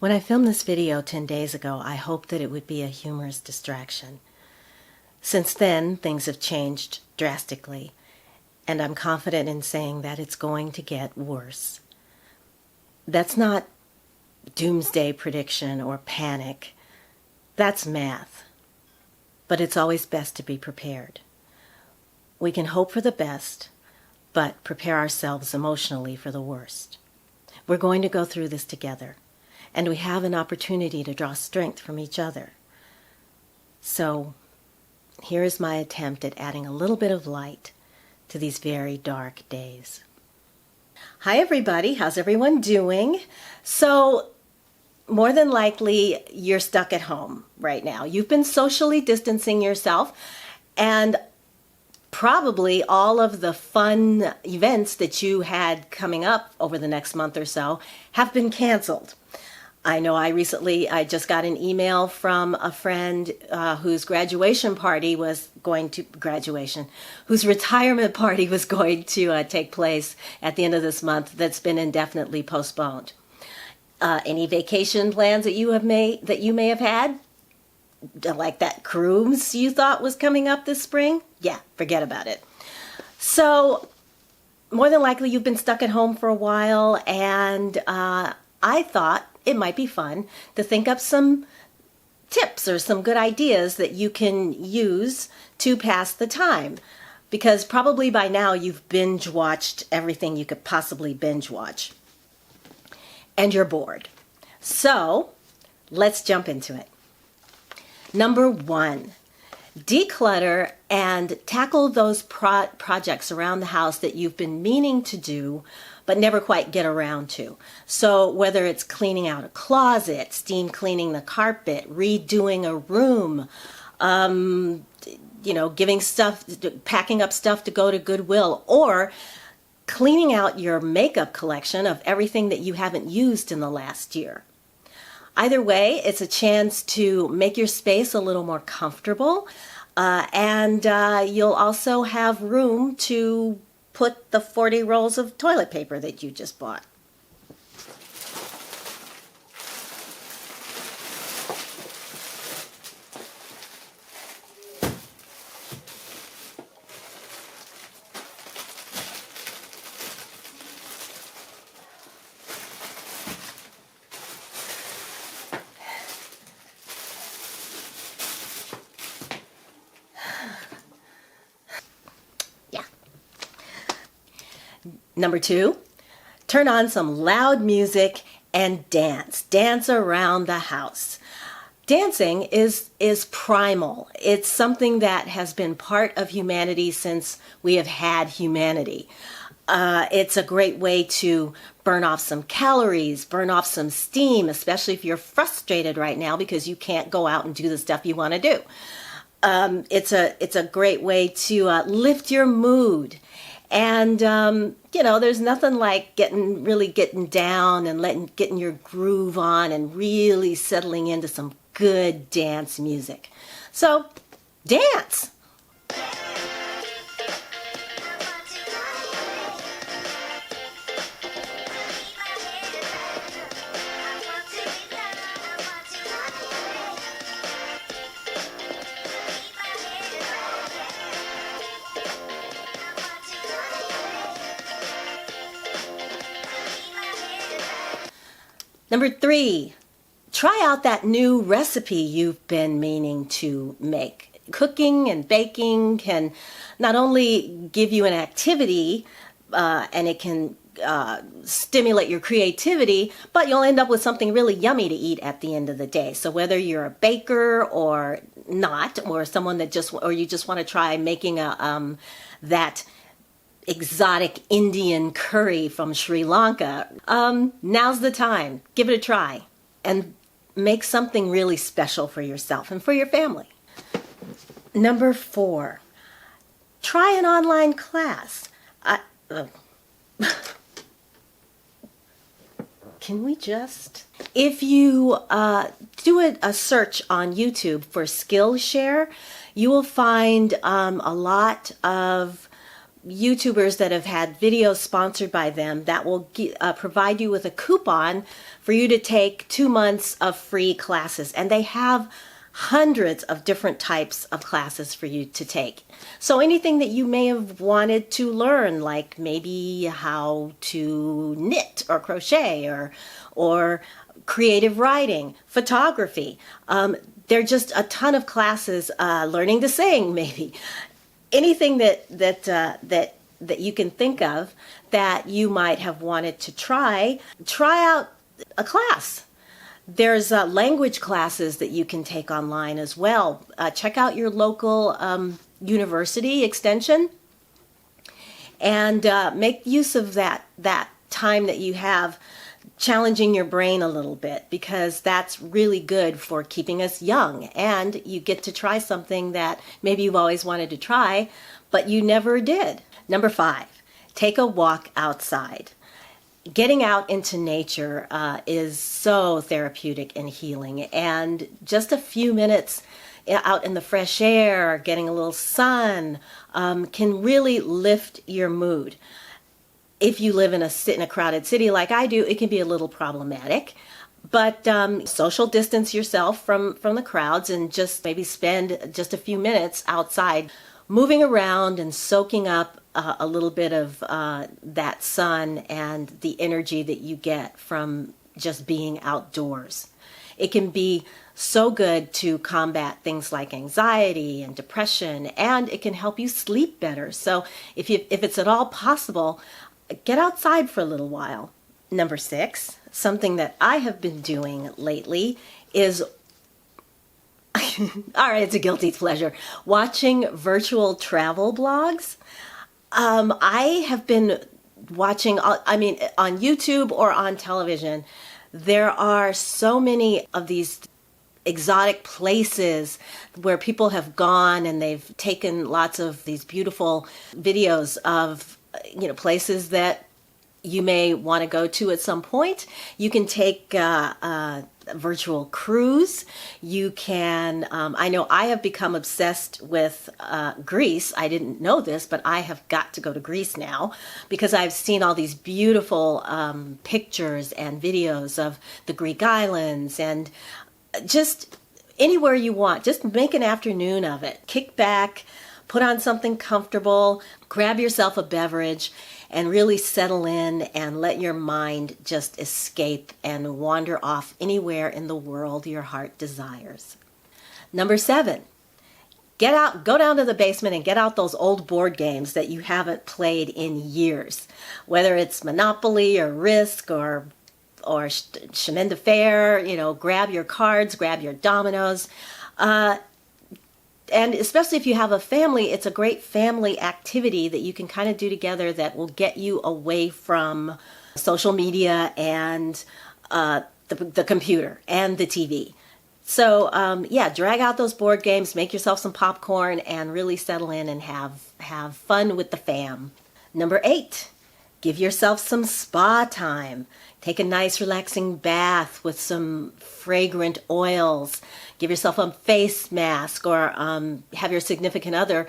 When I filmed this video 10 days ago, I hoped that it would be a humorous distraction. Since then, things have changed drastically, and I'm confident in saying that it's going to get worse. That's not doomsday prediction or panic. That's math. But it's always best to be prepared. We can hope for the best, but prepare ourselves emotionally for the worst. We're going to go through this together, and we have an opportunity to draw strength from each other. So, here is my attempt at adding a little bit of light to these very dark days. Hi everybody, how's everyone doing? So, more than likely you're stuck at home right now. You've been socially distancing yourself, and probably all of the fun events that you had coming up over the next month or so have been canceled. I know I just got an email from a friend whose retirement party was going to take place at the end of this month that's been indefinitely postponed. Any vacation plans that you may have had? Like that cruise you thought was coming up this spring? Yeah, forget about it. So, more than likely you've been stuck at home for a while, and I thought it might be fun to think up some tips or some good ideas that you can use to pass the time. Because probably by now you've binge watched everything you could possibly binge watch. And you're bored. So, let's jump into it. Number 1, declutter and tackle those projects around the house that you've been meaning to do but never quite get around to. So whether it's cleaning out a closet, steam cleaning the carpet, redoing a room, packing up stuff to go to Goodwill, or cleaning out your makeup collection of everything that you haven't used in the last year. Either way, it's a chance to make your space a little more comfortable, and you'll also have room to put the 40 rolls of toilet paper that you just bought. Number 2, turn on some loud music and dance. Dance around the house. Dancing is primal. It's something that has been part of humanity since we have had humanity. It's a great way to burn off some calories, burn off some steam, especially if you're frustrated right now because you can't go out and do the stuff you want to do. It's a great way to lift your mood. And, there's nothing like getting down and getting your groove on and really settling into some good dance music. So, dance! Number 3, try out that new recipe you've been meaning to make. Cooking and baking can not only give you an activity, and it can stimulate your creativity, but you'll end up with something really yummy to eat at the end of the day. So whether you're a baker or not, or someone or you just want to try making that exotic Indian curry from Sri Lanka, now's the time. Give it a try and make something really special for yourself and for your family. Number 4, try an online class. Can we just... If you do a search on YouTube for Skillshare, you will find a lot of YouTubers that have had videos sponsored by them that will provide you with a coupon for you to take 2 months of free classes. And they have hundreds of different types of classes for you to take. So anything that you may have wanted to learn, like maybe how to knit or crochet or creative writing, photography. There are just a ton of classes, learning to sing maybe. Anything that you can think of that you might have wanted to try out a class. There's language classes that you can take online as well. Check out your local university extension and make use of that time that you have challenging your brain a little bit, because that's really good for keeping us young, and you get to try something that maybe you've always wanted to try, but you never did. Number 5, take a walk outside. Getting out into nature is so therapeutic and healing, and just a few minutes out in the fresh air, getting a little sun, can really lift your mood. If you live in a crowded city like I do, it can be a little problematic. But social distance yourself from the crowds and just maybe spend just a few minutes outside moving around and soaking up a little bit of that sun and the energy that you get from just being outdoors. It can be so good to combat things like anxiety and depression, and it can help you sleep better. So if it's at all possible, get outside for a little while. Number 6, something that I have been doing lately is, all right, it's a guilty pleasure, watching virtual travel blogs. I have been watching, on YouTube or on television, there are so many of these exotic places where people have gone, and they've taken lots of these beautiful videos of places that you may want to go to at some point. You can take a virtual cruise. You can, I know I have become obsessed with Greece. I didn't know this, but I have got to go to Greece now because I've seen all these beautiful pictures and videos of the Greek islands, and just anywhere you want. Just make an afternoon of it. Kick back, put on something comfortable, grab yourself a beverage, and really settle in and let your mind just escape and wander off anywhere in the world your heart desires. Number 7, go down to the basement and get out those old board games that you haven't played in years. Whether it's Monopoly or Risk or Chemin de Fer, grab your cards, grab your dominoes. And especially if you have a family, it's a great family activity that you can kind of do together that will get you away from social media and the computer and the TV. So drag out those board games, make yourself some popcorn, and really settle in and have fun with the fam. Number 8, give yourself some spa time. Take a nice relaxing bath with some fragrant oils. Give yourself a face mask, or have your significant other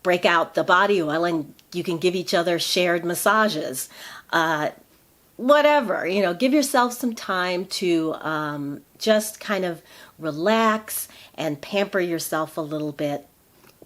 break out the body oil, and you can give each other shared massages. Whatever, give yourself some time to just kind of relax and pamper yourself a little bit.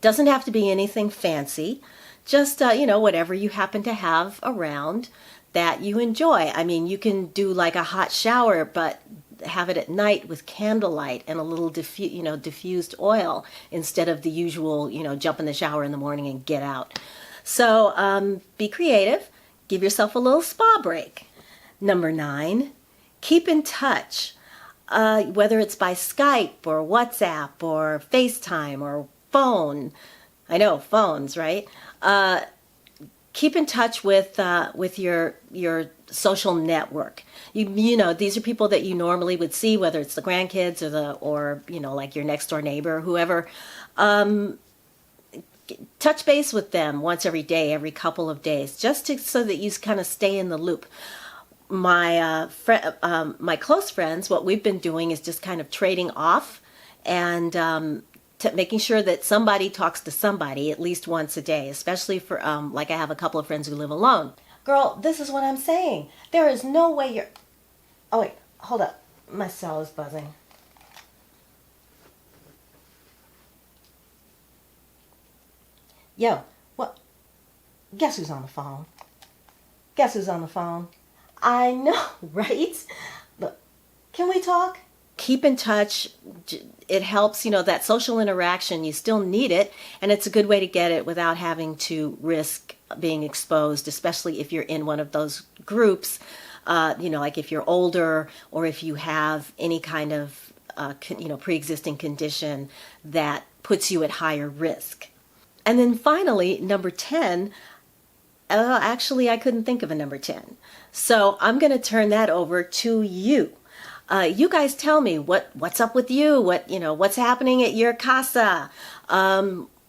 Doesn't have to be anything fancy. Just, whatever you happen to have around that you enjoy. I mean, you can do like a hot shower, but have it at night with candlelight and a little diffused oil instead of the usual, jump in the shower in the morning and get out. So be creative. Give yourself a little spa break. Number 9, keep in touch. Whether it's by Skype or WhatsApp or FaceTime or phone. I know, phones, right? Keep in touch with your social network. These are people that you normally would see, whether it's the grandkids or like your next door neighbor, whoever. Touch base with them once every day, every couple of days, so that you kind of stay in the loop. My close friends, what we've been doing is just kind of trading off and making sure that somebody talks to somebody at least once a day, especially for, like I have a couple of friends who live alone. Girl, this is what I'm saying. There is no way you're... Oh, wait, hold up. My cell is buzzing. Yo, what? Guess who's on the phone? Guess who's on the phone? I know, right? Look, can we talk? Keep in touch. It helps, that social interaction. You still need it, and it's a good way to get it without having to risk being exposed, especially if you're in one of those groups, like if you're older or if you have any kind of, pre-existing condition that puts you at higher risk. And then finally, number 10, actually I couldn't think of a number 10. So I'm going to turn that over to you. You guys tell me what's up with you, what's happening at your casa.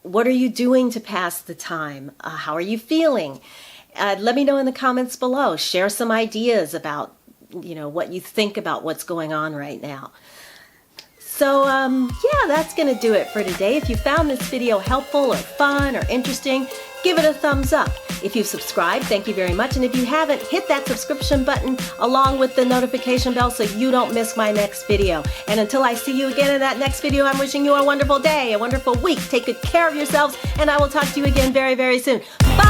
What are you doing to pass the time? How are you feeling? Let me know in the comments below. Share some ideas about, what you think about what's going on right now. So, yeah, that's going to do it for today. If you found this video helpful or fun or interesting, give it a thumbs up. If you've subscribed, thank you very much. And if you haven't, hit that subscription button along with the notification bell so you don't miss my next video. And until I see you again in that next video, I'm wishing you a wonderful day, a wonderful week. Take good care of yourselves, and I will talk to you again very, very soon. Bye!